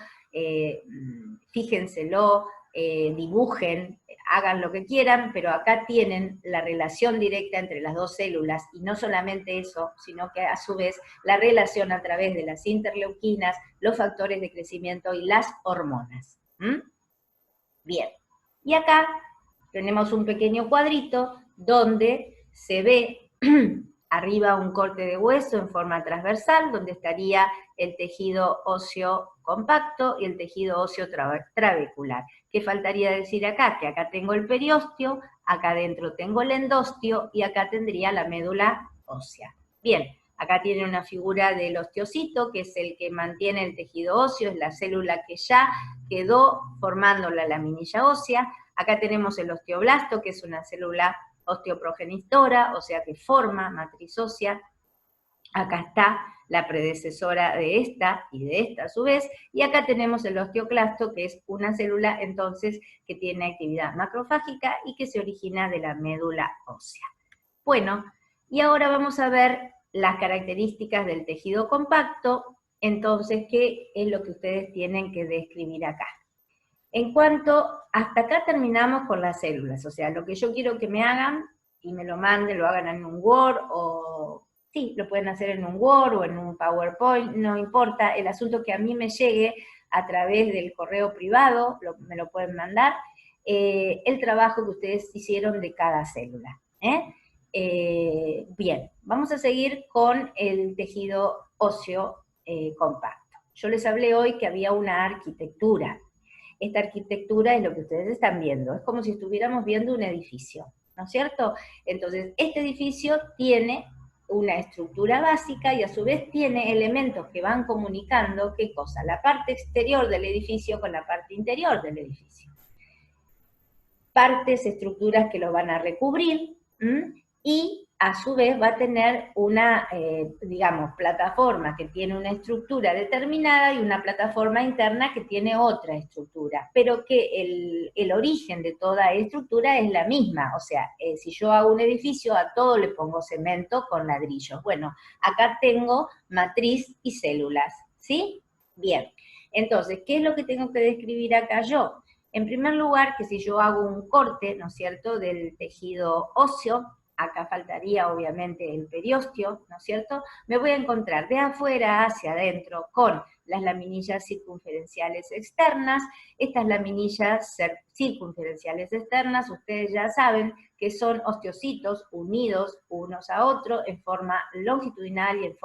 fíjenselo, dibujen, hagan lo que quieran, pero acá tienen la relación directa entre las dos células, y no solamente eso, sino que a su vez la relación a través de las interleuquinas, los factores de crecimiento y las hormonas. Bien, y acá tenemos un pequeño cuadrito donde se ve arriba un corte de hueso en forma transversal, donde estaría el tejido óseo compacto y el tejido óseo trabecular. ¿Qué faltaría decir acá? Que acá tengo el periósteo, acá adentro tengo el endostio y acá tendría la médula ósea. Bien, acá tiene una figura del osteocito, que es el que mantiene el tejido óseo, es la célula que ya quedó formando la laminilla ósea. Acá tenemos el osteoblasto, que es una célula osteoprogenitora, o sea que forma matriz ósea. Acá está la predecesora de esta y de esta a su vez, y acá tenemos el osteoclasto, que es una célula entonces que tiene actividad macrofágica y que se origina de la médula ósea. Bueno, y ahora vamos a ver las características del tejido compacto, entonces, ¿qué es lo que ustedes tienen que describir acá? En cuanto, hasta acá terminamos con las células, o sea, lo que yo quiero que me hagan, y me lo manden, lo hagan en un Word, o sí, lo pueden hacer en un Word o en un PowerPoint, no importa, el asunto que a mí me llegue a través del correo privado, me lo pueden mandar, el trabajo que ustedes hicieron de cada célula. Bien, vamos a seguir con el tejido óseo compacto. Yo les hablé hoy que había una arquitectura. Esta arquitectura es lo que ustedes están viendo, es como si estuviéramos viendo un edificio, ¿no es cierto? Entonces, este edificio tiene una estructura básica y a su vez tiene elementos que van comunicando, ¿qué cosa? La parte exterior del edificio con la parte interior del edificio. Partes, estructuras que lo van a recubrir, y a su vez va a tener una, digamos, plataforma que tiene una estructura determinada y una plataforma interna que tiene otra estructura, pero que el origen de toda estructura es la misma, o sea, si yo hago un edificio, a todo le pongo cemento con ladrillos. Bueno, acá tengo matriz y células, ¿sí? Bien, entonces, ¿qué es lo que tengo que describir acá yo? En primer lugar, que si yo hago un corte, ¿no es cierto?, del tejido óseo, acá faltaría obviamente el periósteo, ¿no es cierto?, me voy a encontrar de afuera hacia adentro con las laminillas circunferenciales externas. Estas laminillas circunferenciales externas, ustedes ya saben que son osteocitos unidos unos a otros en forma longitudinal y en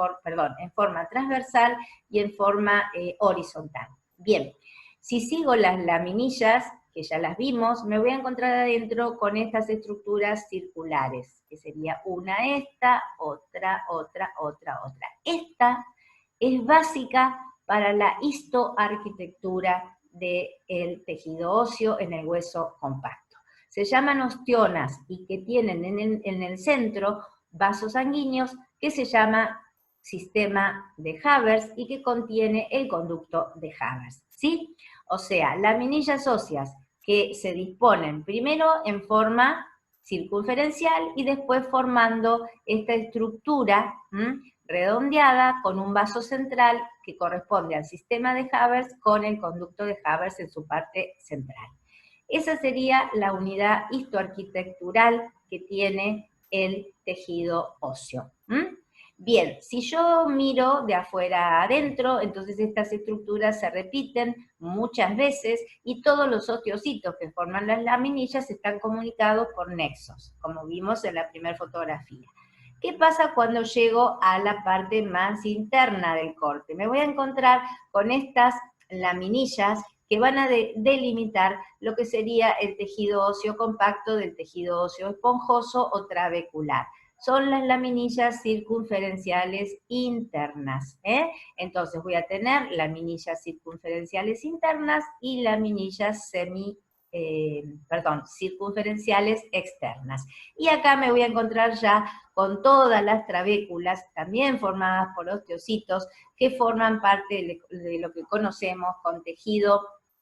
forma transversal y en forma horizontal. Bien, si sigo las laminillas, que ya las vimos, me voy a encontrar adentro con estas estructuras circulares, que sería una esta, otra. Esta es básica para la histoarquitectura del tejido óseo en el hueso compacto. Se llaman ostionas y que tienen en el centro vasos sanguíneos que se llama sistema de Havers y que contiene el conducto de Havers, ¿sí? O sea, laminillas óseas que se disponen primero en forma circunferencial y después formando esta estructura redondeada con un vaso central que corresponde al sistema de Haber con el conducto de Haber en su parte central. Esa sería la unidad histoarquitectural que tiene el tejido óseo. Bien, si yo miro de afuera a adentro, entonces estas estructuras se repiten muchas veces y todos los osteocitos que forman las laminillas están comunicados por nexos, como vimos en la primera fotografía. ¿Qué pasa cuando llego a la parte más interna del corte? Me voy a encontrar con estas laminillas que van a delimitar lo que sería el tejido óseo compacto del tejido óseo esponjoso o trabecular. Son las laminillas circunferenciales internas. Entonces voy a tener laminillas circunferenciales internas y laminillas circunferenciales externas. Y acá me voy a encontrar ya con todas las trabéculas, también formadas por osteocitos, que forman parte de lo que conocemos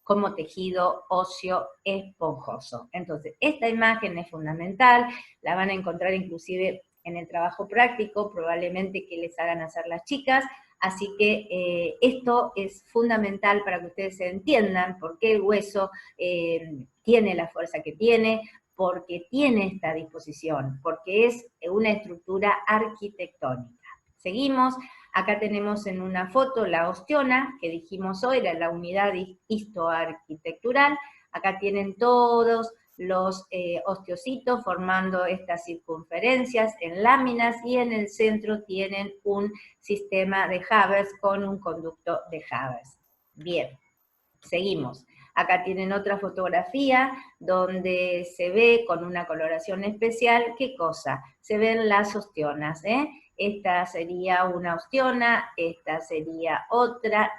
como tejido óseo esponjoso. Entonces, esta imagen es fundamental, la van a encontrar inclusive en el trabajo práctico, probablemente que les hagan hacer las chicas, así que esto es fundamental para que ustedes entiendan por qué el hueso tiene la fuerza que tiene, porque tiene esta disposición, porque es una estructura arquitectónica. Seguimos, acá tenemos en una foto la osteona, que dijimos hoy, era la unidad histoarquitectural, acá tienen todos los osteocitos formando estas circunferencias en láminas y en el centro tienen un sistema de Haber con un conducto de Haber. Bien, seguimos. Acá tienen otra fotografía donde se ve con una coloración especial, ¿qué cosa? Se ven las osteonas, Esta sería una osteona, esta sería otra,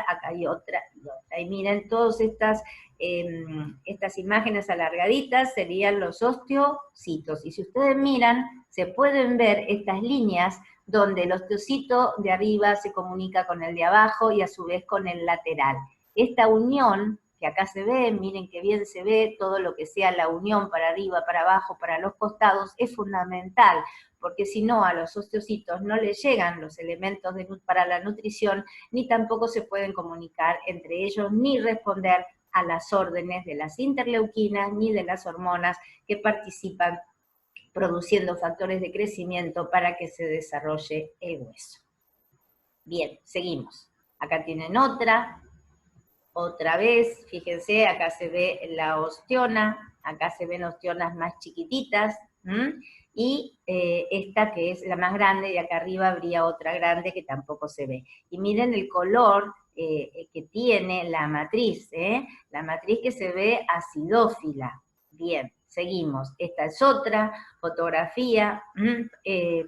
acá hay otra y otra. Y miren, todas estas imágenes alargaditas serían los osteocitos. Y si ustedes miran, se pueden ver estas líneas donde el osteocito de arriba se comunica con el de abajo y a su vez con el lateral. Esta unión, que acá se ve, miren qué bien se ve, todo lo que sea la unión para arriba, para abajo, para los costados, es fundamental, porque si no a los osteocitos no les llegan los elementos para la nutrición, ni tampoco se pueden comunicar entre ellos, ni responder a las órdenes de las interleuquinas, ni de las hormonas que participan produciendo factores de crecimiento para que se desarrolle el hueso. Bien, seguimos. Acá tienen otra vez, fíjense, acá se ve la osteona, acá se ven osteonas más chiquititas, y esta que es la más grande, y acá arriba habría otra grande que tampoco se ve. Y miren el color que tiene la matriz que se ve acidófila. Bien, seguimos. Esta es otra fotografía,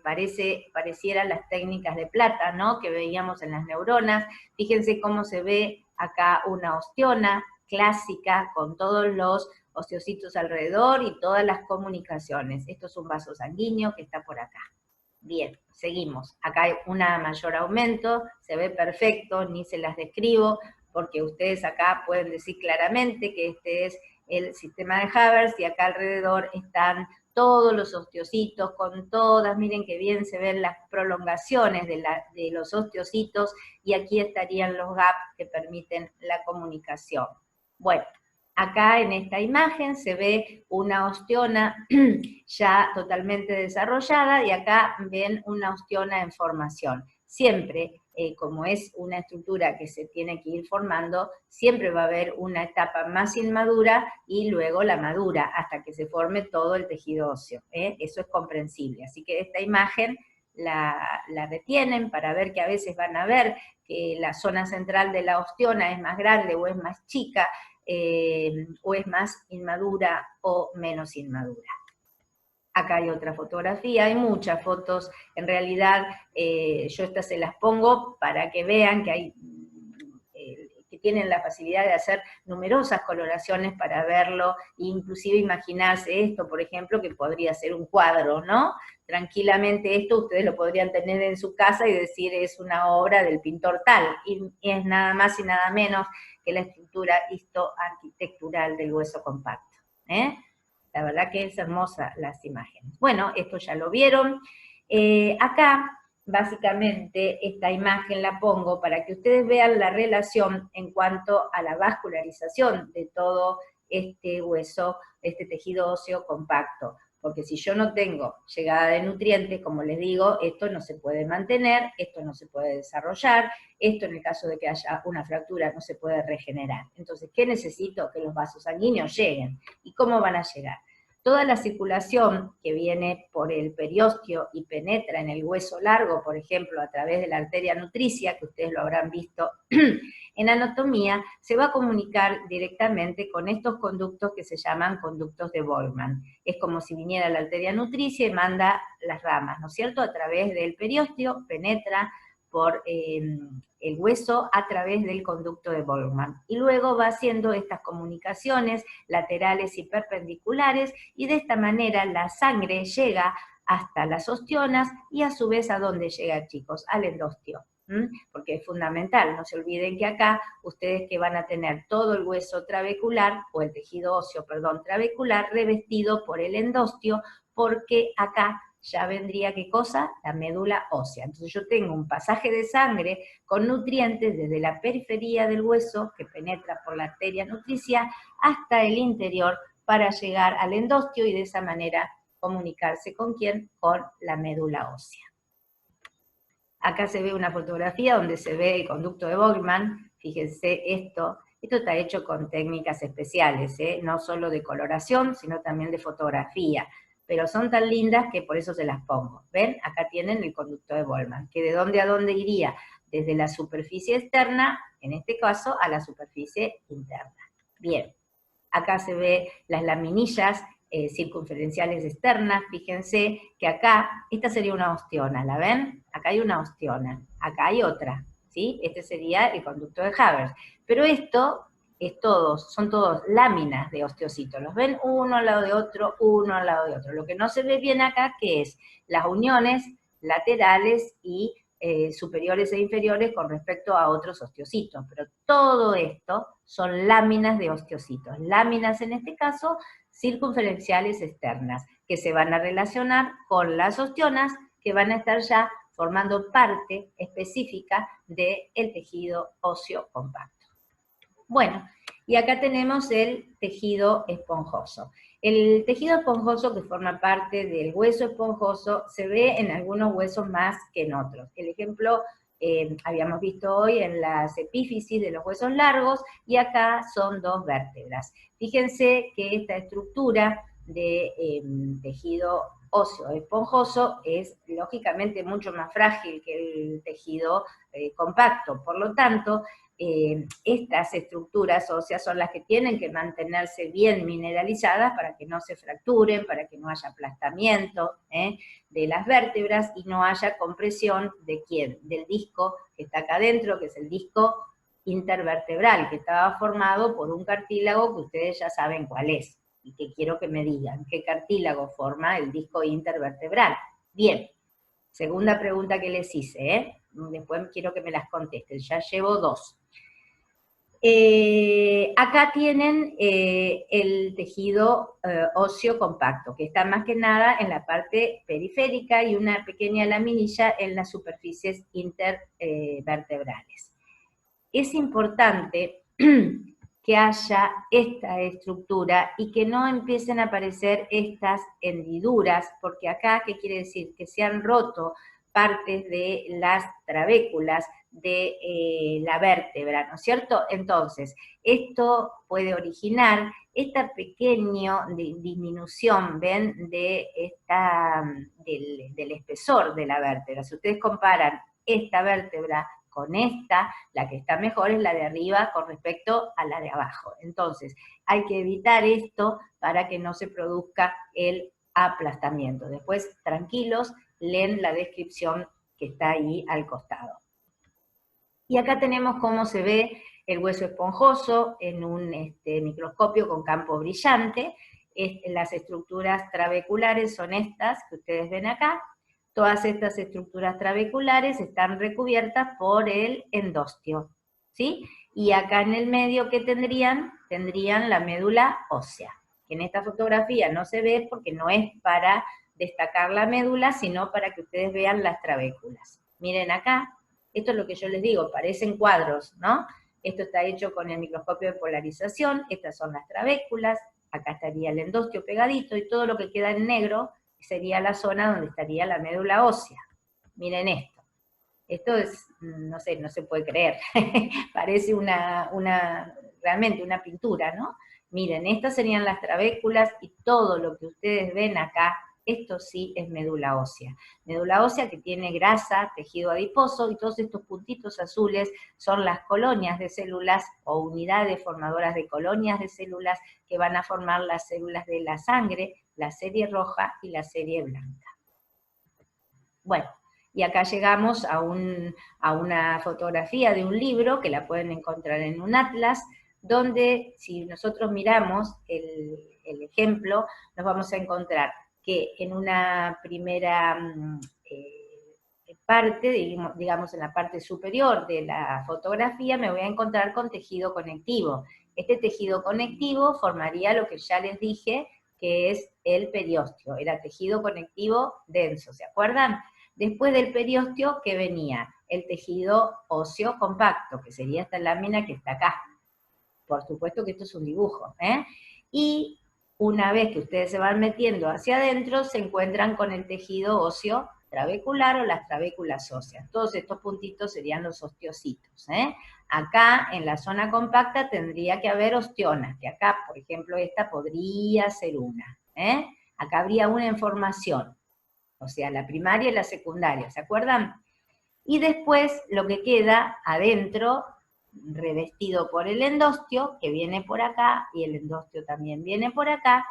parecieran las técnicas de plata, ¿no?, que veíamos en las neuronas. Fíjense cómo se ve acá una osteona clásica con todos los osteocitos alrededor y todas las comunicaciones. Esto es un vaso sanguíneo que está por acá. Bien, seguimos. Acá hay un mayor aumento, se ve perfecto, ni se las describo, porque ustedes acá pueden decir claramente que este es el sistema de Haber y acá alrededor están todos los osteocitos con todas, miren qué bien se ven las prolongaciones de los osteocitos y aquí estarían los gaps que permiten la comunicación. Bueno, acá en esta imagen se ve una osteona ya totalmente desarrollada y acá ven una osteona en formación. Siempre, como es una estructura que se tiene que ir formando, siempre va a haber una etapa más inmadura y luego la madura, hasta que se forme todo el tejido óseo. Eso es comprensible. Así que esta imagen la retienen para ver que a veces van a ver que la zona central de la osteona es más grande o es más chica, o es más inmadura o menos inmadura. Acá hay otra fotografía, hay muchas fotos, en realidad yo estas se las pongo para que vean que hay que tienen la facilidad de hacer numerosas coloraciones para verlo, e inclusive imaginarse esto, por ejemplo, que podría ser un cuadro, ¿no? Tranquilamente esto ustedes lo podrían tener en su casa y decir es una obra del pintor tal, y es nada más y nada menos que la estructura histoarquitectural del hueso compacto. La verdad que es hermosa las imágenes. Bueno, esto ya lo vieron. Acá, básicamente, esta imagen la pongo para que ustedes vean la relación en cuanto a la vascularización de todo este hueso, este tejido óseo compacto. Porque si yo no tengo llegada de nutrientes, como les digo, esto no se puede mantener, esto no se puede desarrollar, esto en el caso de que haya una fractura no se puede regenerar. Entonces, ¿qué necesito? Que los vasos sanguíneos lleguen. ¿Y cómo van a llegar? Toda la circulación que viene por el periósteo y penetra en el hueso largo, por ejemplo, a través de la arteria nutricia, que ustedes lo habrán visto en anatomía, se va a comunicar directamente con estos conductos que se llaman conductos de Boltzmann. Es como si viniera la arteria nutricia y manda las ramas, ¿no es cierto? A través del periósteo, penetra por el hueso a través del conducto de Boltzmann. Y luego va haciendo estas comunicaciones laterales y perpendiculares, y de esta manera la sangre llega hasta las ostionas, y a su vez, ¿a dónde llega, chicos? Al endostio. Porque es fundamental, no se olviden que acá ustedes que van a tener todo el hueso trabecular, o el tejido óseo, perdón, trabecular, revestido por el endostio, porque acá ya vendría, ¿qué cosa? La médula ósea. Entonces yo tengo un pasaje de sangre con nutrientes desde la periferia del hueso, que penetra por la arteria nutricia, hasta el interior para llegar al endostio y de esa manera comunicarse ¿con quién? Con la médula ósea. Acá se ve una fotografía donde se ve el conducto de Boltzmann. Fíjense esto está hecho con técnicas especiales, no solo de coloración, sino también de fotografía. Pero son tan lindas que por eso se las pongo. ¿Ven? Acá tienen el conducto de Boltzmann, que de dónde a dónde iría, desde la superficie externa, en este caso, a la superficie interna. Bien, acá se ve las laminillas circunferenciales externas. Fíjense que acá, esta sería una osteona, ¿la ven? Acá hay una osteona, acá hay otra, ¿sí? Este sería el conducto de Haber. Pero esto son todos láminas de osteocitos, ¿los ven? Uno al lado de otro, uno al lado de otro. Lo que no se ve bien acá, ¿qué es? Las uniones laterales y superiores e inferiores con respecto a otros osteocitos, pero todo esto son láminas de osteocitos, láminas en este caso circunferenciales externas, que se van a relacionar con las osteonas, que van a estar ya formando parte específica del tejido óseo compacto. Bueno, y acá tenemos el tejido esponjoso. El tejido esponjoso, que forma parte del hueso esponjoso, se ve en algunos huesos más que en otros. El ejemplo habíamos visto hoy en las epífisis de los huesos largos, y acá son dos vértebras. Fíjense que esta estructura de tejido óseo esponjoso es lógicamente mucho más frágil que el tejido compacto. Por lo tanto, estas estructuras óseas son las que tienen que mantenerse bien mineralizadas para que no se fracturen, para que no haya aplastamiento de las vértebras y no haya compresión de ¿quién? Del disco que está acá adentro, que es el disco intervertebral, que estaba formado por un cartílago que ustedes ya saben cuál es, y que quiero que me digan qué cartílago forma el disco intervertebral. Bien, segunda pregunta que les hice, después quiero que me las contesten, ya llevo dos. Acá tienen el tejido óseo compacto, que está más que nada en la parte periférica y una pequeña laminilla en las superficies intervertebrales. Es importante que haya esta estructura y que no empiecen a aparecer estas hendiduras, porque acá, ¿qué quiere decir? Que se han roto partes de las trabéculas de la vértebra, ¿no es cierto? Entonces, esto puede originar esta pequeña disminución, ¿ven? Del espesor de la vértebra. Si ustedes comparan esta vértebra con esta, la que está mejor es la de arriba con respecto a la de abajo. Entonces, hay que evitar esto para que no se produzca el aplastamiento. Después, tranquilos, leen la descripción que está ahí al costado. Y acá tenemos cómo se ve el hueso esponjoso en un microscopio con campo brillante. Las estructuras trabeculares son estas que ustedes ven acá. Todas estas estructuras trabeculares están recubiertas por el endostio, ¿sí? Y acá en el medio, ¿qué tendrían? Tendrían la médula ósea, que en esta fotografía no se ve porque no es para destacar la médula, sino para que ustedes vean las trabéculas. Miren acá, esto es lo que yo les digo, parecen cuadros, ¿no? Esto está hecho con el microscopio de polarización, estas son las trabéculas, acá estaría el endostio pegadito, y todo lo que queda en negro sería la zona donde estaría la médula ósea. Miren esto. Esto es, no sé, no se puede creer. Parece realmente una pintura, ¿no? Miren, estas serían las trabéculas y todo lo que ustedes ven acá, esto sí es médula ósea. Médula ósea que tiene grasa, tejido adiposo, y todos estos puntitos azules son las colonias de células o unidades formadoras de colonias de células que van a formar las células de la sangre, la serie roja y la serie blanca. Bueno, y acá llegamos a una fotografía de un libro, que la pueden encontrar en un atlas, donde si nosotros miramos el ejemplo, nos vamos a encontrar que en una primera parte, digamos en la parte superior de la fotografía, me voy a encontrar con tejido conectivo. Este tejido conectivo formaría lo que ya les dije, que es el periósteo, era tejido conectivo denso, ¿se acuerdan? Después del periósteo, ¿qué venía? El tejido óseo compacto, que sería esta lámina que está acá. Por supuesto que esto es un dibujo, ¿eh? Y una vez que ustedes se van metiendo hacia adentro, se encuentran con el tejido óseo trabecular o las trabéculas óseas. Todos estos puntitos serían los osteocitos, ¿eh? Acá, en la zona compacta, tendría que haber ostionas, que acá, por ejemplo, esta podría ser una, ¿eh? Acá habría una en formación, o sea, la primaria y la secundaria, ¿se acuerdan? Y después lo que queda adentro, revestido por el endostio, que viene por acá, y el endostio también viene por acá,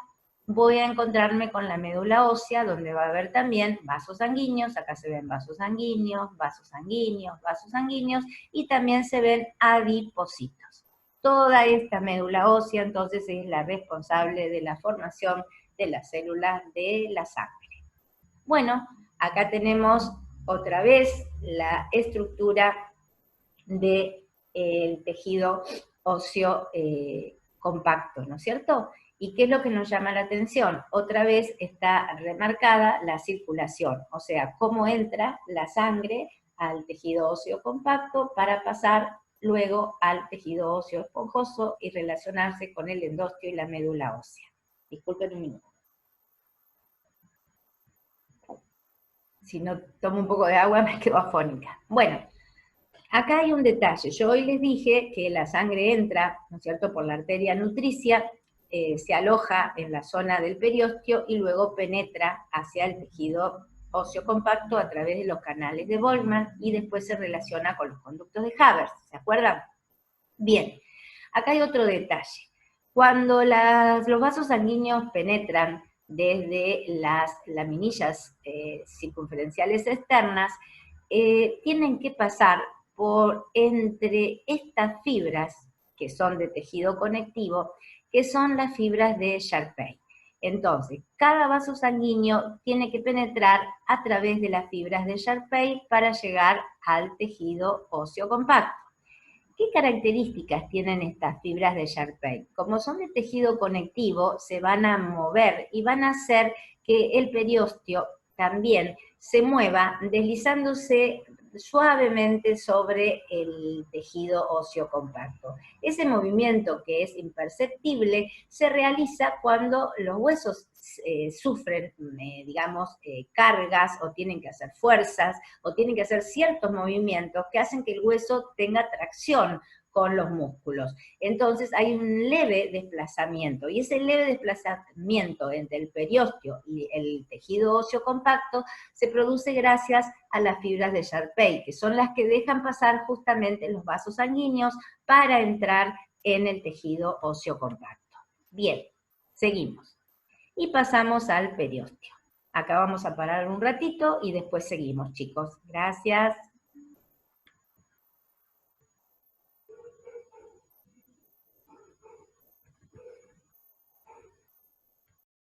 voy a encontrarme con la médula ósea, donde va a haber también vasos sanguíneos, acá se ven vasos sanguíneos, vasos sanguíneos, vasos sanguíneos, y también se ven adipocitos. Toda esta médula ósea, entonces, es la responsable de la formación de las células de la sangre. Bueno, acá tenemos otra vez la estructura del tejido óseo compacto, ¿no es cierto? ¿Y qué es lo que nos llama la atención? Otra vez está remarcada la circulación, o sea, cómo entra la sangre al tejido óseo compacto para pasar luego al tejido óseo esponjoso y relacionarse con el endostio y la médula ósea. Disculpen un minuto. Si no tomo un poco de agua me quedo afónica. Bueno, acá hay un detalle. Yo hoy les dije que la sangre entra, ¿no es cierto?, por la arteria nutricia, se aloja en la zona del periósteo y luego penetra hacia el tejido óseo compacto a través de los canales de Volkmann y después se relaciona con los conductos de Haber, ¿se acuerdan? Bien, acá hay otro detalle. Cuando los vasos sanguíneos penetran desde las laminillas circunferenciales externas, tienen que pasar por entre estas fibras, que son de tejido conectivo, que son las fibras de Sharpey. Entonces, cada vaso sanguíneo tiene que penetrar a través de las fibras de Sharpey para llegar al tejido óseo compacto. ¿Qué características tienen estas fibras de Sharpey? Como son de tejido conectivo, se van a mover y van a hacer que el periósteo también se mueva deslizándose suavemente sobre el tejido óseo compacto. Ese movimiento, que es imperceptible, se realiza cuando los huesos sufren, digamos, cargas o tienen que hacer fuerzas o tienen que hacer ciertos movimientos que hacen que el hueso tenga tracción con los músculos. Entonces hay un leve desplazamiento, y ese leve desplazamiento entre el periósteo y el tejido óseo compacto se produce gracias a las fibras de Sharpey, que son las que dejan pasar justamente los vasos sanguíneos para entrar en el tejido óseo compacto. Bien, seguimos. Y pasamos al periósteo. Acá vamos a parar un ratito y después seguimos, chicos. Gracias.